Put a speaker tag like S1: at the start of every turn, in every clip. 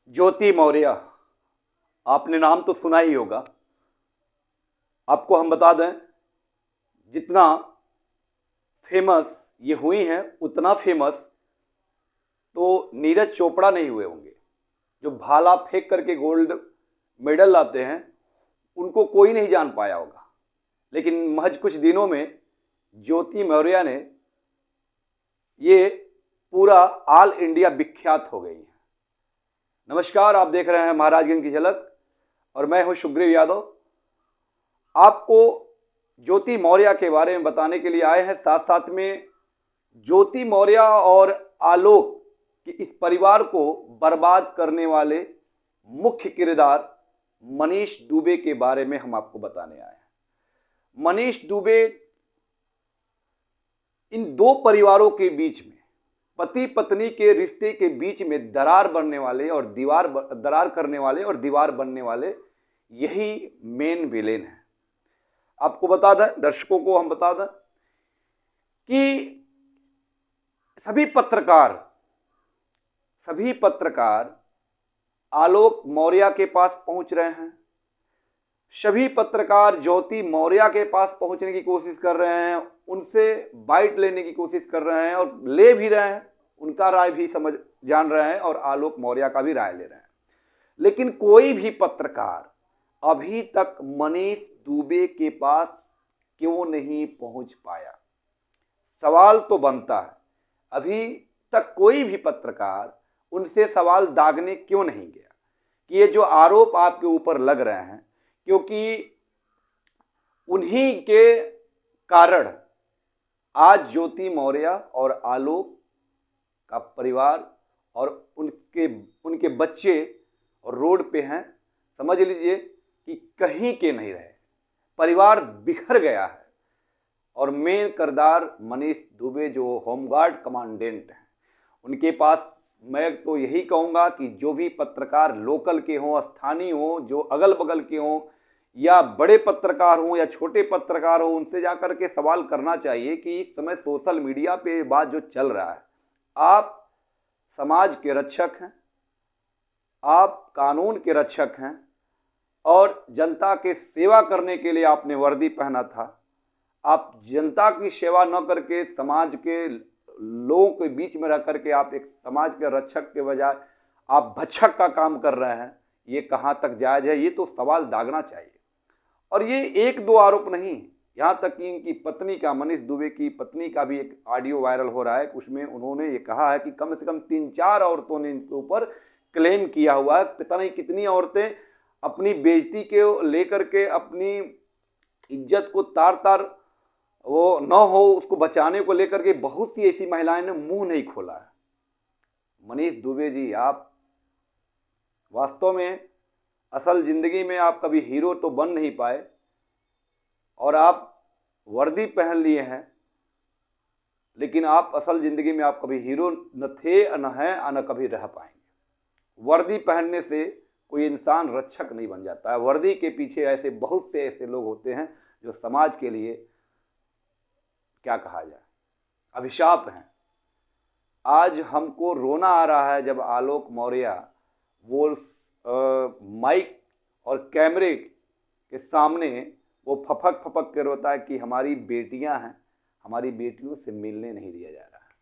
S1: ज्योति मौर्य, आपने नाम तो सुना ही होगा। आपको हम बता दें, जितना फेमस ये हुई हैं उतना फेमस तो नीरज चोपड़ा नहीं हुए होंगे। जो भाला फेंक करके गोल्ड मेडल लाते हैं उनको कोई नहीं जान पाया होगा, लेकिन महज कुछ दिनों में ज्योति मौर्य ने ये पूरा ऑल इंडिया विख्यात हो गई है। नमस्कार, आप देख रहे हैं महाराजगंज की झलक और मैं हूं सुग्रीव यादव। आपको ज्योति मौर्य के बारे में बताने के लिए आए हैं। साथ साथ में ज्योति मौर्य और आलोक के इस परिवार को बर्बाद करने वाले मुख्य किरदार मनीष दुबे के बारे में हम आपको बताने आए हैं। मनीष दुबे इन दो परिवारों के बीच में, पति पत्नी के रिश्ते के बीच में दरार बनने वाले और दरार करने वाले और दीवार बनने वाले यही मेन विलेन है। आपको बता दें, दर्शकों को हम बता दें कि सभी पत्रकार आलोक मौर्य के पास पहुंच रहे हैं। सभी पत्रकार ज्योति मौर्य के पास पहुंचने की कोशिश कर रहे हैं, उनसे बाइट लेने की कोशिश कर रहे हैं और ले भी रहे हैं, उनका राय भी जान रहे हैं और आलोक मौर्य का भी राय ले रहे हैं। लेकिन कोई भी पत्रकार अभी तक मनीष दुबे के पास क्यों नहीं पहुंच पाया? सवाल तो बनता है, अभी तक कोई भी पत्रकार उनसे सवाल दागने क्यों नहीं गया कि ये जो आरोप आपके ऊपर लग रहे हैं, क्योंकि उन्हीं के कारण आज ज्योति मौर्य और आलोक का परिवार और उनके बच्चे रोड पे हैं। समझ लीजिए कि कहीं के नहीं रहे, परिवार बिखर गया है। और मेन किरदार मनीष दुबे जो होमगार्ड कमांडेंट हैं, उनके पास मैं तो यही कहूँगा कि जो भी पत्रकार लोकल के हों, स्थानीय हों, जो अगल बगल के हों, या बड़े पत्रकार हों या छोटे पत्रकार हों, उनसे जाकर के सवाल करना चाहिए कि इस समय सोशल मीडिया पे बात जो चल रहा है, आप समाज के रक्षक हैं, आप कानून के रक्षक हैं और जनता के सेवा करने के लिए आपने वर्दी पहना था। आप जनता की सेवा न करके समाज के लोगों के बीच में रह करके आप एक समाज के रक्षक के बजाय आप भक्षक का काम कर रहे हैं। ये कहाँ तक जायज़ है? ये तो सवाल दागना चाहिए। और ये एक दो आरोप नहीं, यहाँ तक कि इनकी पत्नी का, मनीष दुबे की पत्नी का भी एक ऑडियो वायरल हो रहा है। उसमें उन्होंने ये कहा है कि कम से कम 3-4 औरतों ने इनके ऊपर क्लेम किया हुआ है। पता नहीं कितनी औरतें अपनी बेइज्जती के लेकर के, अपनी इज्जत को तार वो न हो उसको बचाने को लेकर के बहुत सी ऐसी महिलाएं ने मुंह नहीं खोला है। मनीष दुबे जी, आप वास्तव में असल जिंदगी में आप कभी हीरो तो बन नहीं पाए और आप वर्दी पहन लिए हैं, लेकिन आप असल जिंदगी में आप कभी हीरो न थे, न हैं, न कभी रह पाएंगे। वर्दी पहनने से कोई इंसान रक्षक नहीं बन जाता है। वर्दी के पीछे ऐसे बहुत से ऐसे लोग होते हैं जो समाज के लिए, क्या कहा जाए, अभिशाप हैं। आज हमको रोना आ रहा है जब आलोक मौर्य वो माइक और कैमरे के सामने वो फपक के रोता है कि हमारी बेटियां हैं, हमारी बेटियों से मिलने नहीं दिया जा रहा है।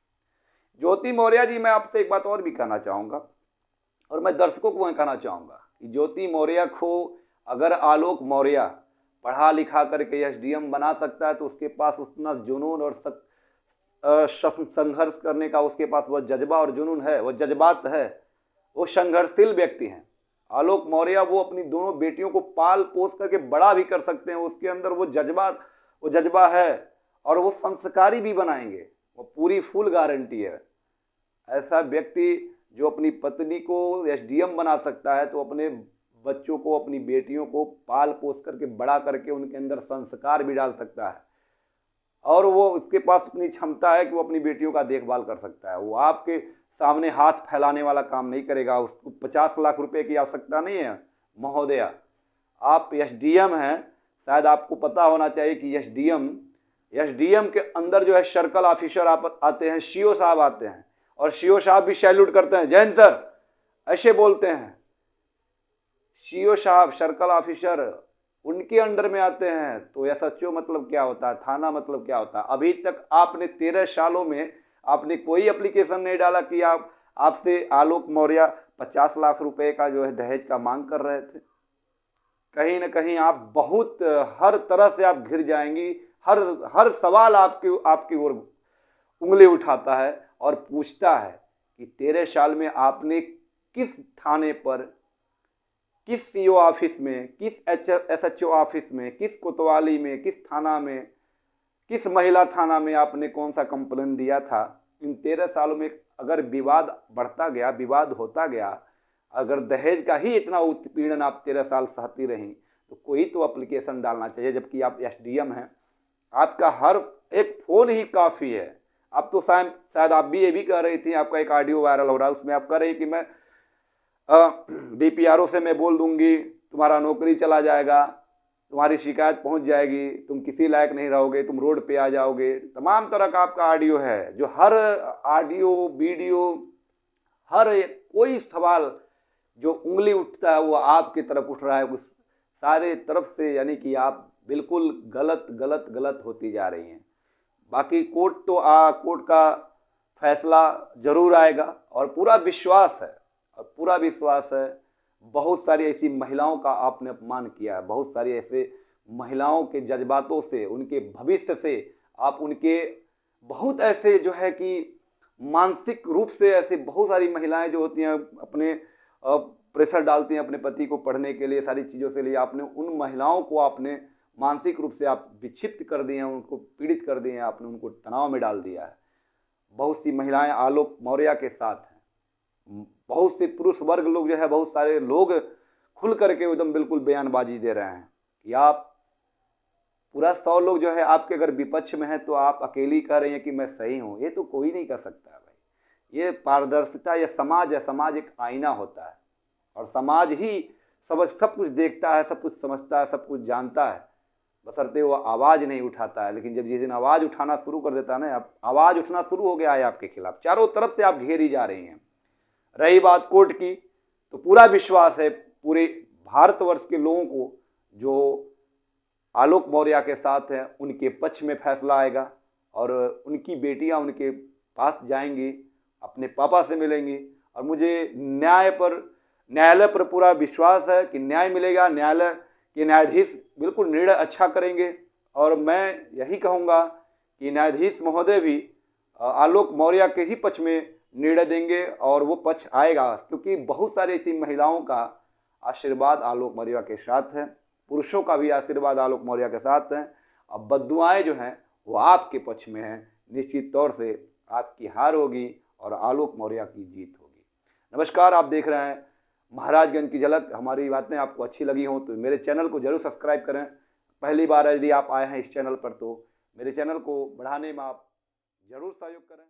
S1: ज्योति मौर्य जी, मैं आपसे एक बात और भी कहना चाहूँगा और मैं दर्शकों को कहना चाहूँगा कि ज्योति मौर्य को अगर आलोक मौर्य पढ़ा लिखा करके एसडीएम बना सकता है तो उसके पास उतना जुनून और संघर्ष करने का उसके पास वो जज्बा और जुनून है, वो जज्बात है, वो संघर्षशील व्यक्ति हैं। आलोक मौर्य वो अपनी दोनों बेटियों को पाल पोस करके बड़ा भी कर सकते हैं, उसके अंदर वो जज्बा है और वो संस्कारी भी बनाएंगे, वो पूरी फुल गारंटी है। ऐसा व्यक्ति जो अपनी पत्नी को एसडीएम बना सकता है तो अपने बच्चों को, अपनी बेटियों को पाल पोस करके बड़ा करके उनके अंदर संस्कार भी डाल सकता है और वो उसके पास इतनी क्षमता है कि वो अपनी बेटियों का देखभाल कर सकता है। वो आपके सामने हाथ फैलाने वाला काम नहीं करेगा। उसको 50 लाख रुपए की आवश्यकता नहीं है। महोदया, आप एसडीएम हैं, शायद आपको पता होना चाहिए कि एसडीएम के अंदर जो है सर्कल ऑफिसर आते हैं, सीओ साहब आते हैं और सीओ साहब भी सैल्यूट करते हैं, जय हिंद सर, ऐसे बोलते हैं। सीओ साहब, सर्कल ऑफिसर, उनके अंडर में आते हैं। तो एसएचओ मतलब क्या होता है, थाना मतलब क्या होता है। अभी तक आपने 13 सालों में आपने कोई एप्लीकेशन नहीं डाला कि आपसे आलोक मौर्य 50 लाख रुपए का जो है दहेज का मांग कर रहे थे। कहीं ना कहीं आप बहुत हर तरह से आप घिर जाएंगी। हर हर सवाल आपकी ओर उंगली उठाता है और पूछता है कि 13 साल में आपने किस थाने पर, किस सीओ ऑफिस में, किस एसएचओ ऑफिस में, किस कोतवाली में, किस थाना में, किस महिला थाना में आपने कौन सा कंप्लेन दिया था। इन 13 सालों में अगर विवाद बढ़ता गया, विवाद होता गया, अगर दहेज का ही इतना उत्पीड़न आप 13 साल सहती रहीं, तो कोई तो एप्लीकेशन डालना चाहिए। जबकि आप एसडीएम हैं, आपका हर एक फ़ोन ही काफ़ी है। अब तो शायद आप भी ये भी कह रही थी, आपका एक ऑडियो वायरल हो रहा है, उसमें आप कह रही कि मैं डीपीआरओ से मैं बोल दूंगी, तुम्हारा नौकरी चला जाएगा, तुम्हारी शिकायत पहुंच जाएगी, तुम किसी लायक नहीं रहोगे, तुम रोड पे आ जाओगे। तमाम तरह का आपका ऑडियो है, जो हर ऑडियो वीडियो, हर कोई सवाल जो उंगली उठता है वो आपकी तरफ उठ रहा है, उस सारे तरफ से, यानी कि आप बिल्कुल गलत गलत गलत होती जा रही हैं। बाकी कोर्ट का फैसला जरूर आएगा और पूरा विश्वास है, बहुत सारी ऐसी महिलाओं का आपने अपमान किया है, बहुत सारी ऐसे महिलाओं के जज्बातों से, उनके भविष्य से आप उनके बहुत ऐसे जो है कि मानसिक रूप से ऐसे बहुत सारी महिलाएं जो होती हैं अपने प्रेशर डालती हैं अपने पति को पढ़ने के लिए, सारी चीज़ों से लिए आपने उन महिलाओं को आपने मानसिक रूप से आप विक्षिप्त कर दिए हैं, उनको पीड़ित कर दिए हैं, आपने उनको तनाव में डाल दिया है। बहुत सी महिलाएं आलोक मौर्य के साथ हैं, बहुत से पुरुष वर्ग लोग जो है, बहुत सारे लोग खुल करके एकदम बिल्कुल बयानबाजी दे रहे हैं कि आप पूरा 100 लोग जो है आपके अगर विपक्ष में है तो आप अकेली कह रही हैं कि मैं सही हूँ। ये तो कोई नहीं कर सकता है भाई। ये पारदर्शिता, ये समाज है, समाज एक आईना होता है और समाज ही सब कुछ देखता है, सब कुछ समझता है, सब कुछ जानता है, बशर्ते वो आवाज़ नहीं उठाता है। लेकिन जब जिस दिन आवाज़ उठाना शुरू कर देता है ना, आवाज़ उठना शुरू हो गया है आपके खिलाफ, चारों तरफ से आप घेरी जा रही हैं। रही बात कोर्ट की, तो पूरा विश्वास है पूरे भारतवर्ष के लोगों को जो आलोक मौर्य के साथ हैं, उनके पक्ष में फैसला आएगा और उनकी बेटियां उनके पास जाएंगी, अपने पापा से मिलेंगी और मुझे न्यायालय पर पूरा विश्वास है कि न्याय मिलेगा। न्यायालय के न्यायाधीश बिल्कुल निर्णय अच्छा करेंगे और मैं यही कहूँगा कि न्यायाधीश महोदय भी आलोक मौर्य के ही पक्ष में निर्णय देंगे और वो पक्ष आएगा, क्योंकि बहुत सारी ऐसी महिलाओं का आशीर्वाद आलोक मौर्य के साथ है, पुरुषों का भी आशीर्वाद आलोक मौर्य के साथ है। अब बद्दुआएं जो हैं वो आपके पक्ष में हैं। निश्चित तौर से आपकी हार होगी और आलोक मौर्य की जीत होगी। नमस्कार, आप देख रहे हैं महाराजगंज की झलक। हमारी बातें आपको अच्छी लगी हों तो मेरे चैनल को जरूर सब्सक्राइब करें। पहली बार यदि आप आए हैं इस चैनल पर तो मेरे चैनल को बढ़ाने में आप जरूर सहयोग करें।